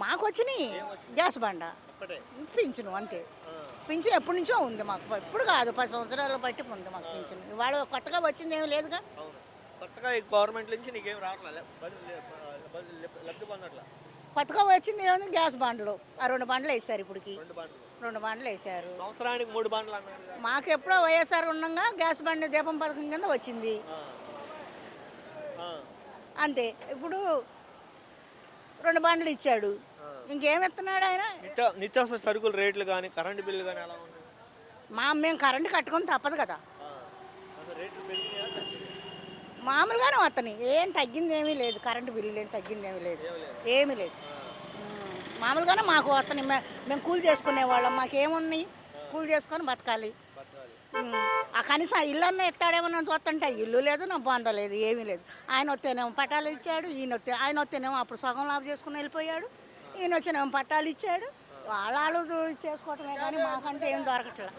మాకు వచ్చినాయి గ్యాస్ బండ ఒక్కటే పింఛను అంతే. ఆ, పింఛను ఎప్పటి నుంచో ఉంది మాకు, ఇప్పుడు కాదు 10 సంవత్సరాలు బట్టి ఉంది మాకు పింఛను. ఇవాళ కొత్తగా వచ్చింది ఏమి లేదుగా. అవును. కొత్తగా ఈ గవర్నమెంట్ నుంచి నీకేం రావట్లే, లబ్ధి పొందట్లా. కొత్తగా వచ్చింది ఏముంది, గ్యాస్ బండ్లు. ఆ 2 బండ్లు వేసారు ఇప్పటికి, 2 బండ్లు 2 బండ్లు వేసారు. సంవత్సరానికి 3 బండ్లు అన్నారు కదా. మాకు ఎప్పుడో వైఎస్ఆర్ ఉండగా గ్యాస్ బండి దీపం పథకం కింద వచ్చింది ఆ, ఆ, అంతే. ఇప్పుడు 2 బండ్లు ఇచ్చాడు, ఆ. ఇంకేం ఇస్తున్నాడు ఆయన. నిత్యావసర సరుకుల రేట్లు కానీ కరెంటు బిల్లు కానీ ఎలా ఉంది? మేము కరెంటు కట్టుకొని తప్పదు కదా, ఆ, అసలు రేట్లు పెరిగినాయా తగ్గినాయా? మామూలుగానే వస్తాయి. ఏం తగ్గింది ఏమీ లేదు, కరెంటు బిల్లు ఏం తగ్గింది ఏమీ లేదు, ఏం లేదు. ఏమీ లేదు. మామూలుగానే మాకు వస్తాయి. మేము కూలి చేసుకునే వాళ్ళం, మాకేమున్నాయి, కూలి చేసుకొని బతకాలి. బతకాలి. ఆ కనీసం ఇల్లు అన్న ఎత్తాడేమో నేను చూస్తుంటే ఇల్లు లేదు, నా బొంద లేదు, ఏమీ లేదు. ఆయన వస్తేనేమో పట్టాలు ఇచ్చాడు, ఆయన వస్తేనేమో అప్పుడు సగం లాభం చేసుకుని వెళ్ళిపోయాడు, ఈయన వచ్చినేమో పట్టాలు ఇచ్చాడు. వాళ్ళు చేసుకోవటమే కానీ మాకంటే ఏం దొరకట్లేదు.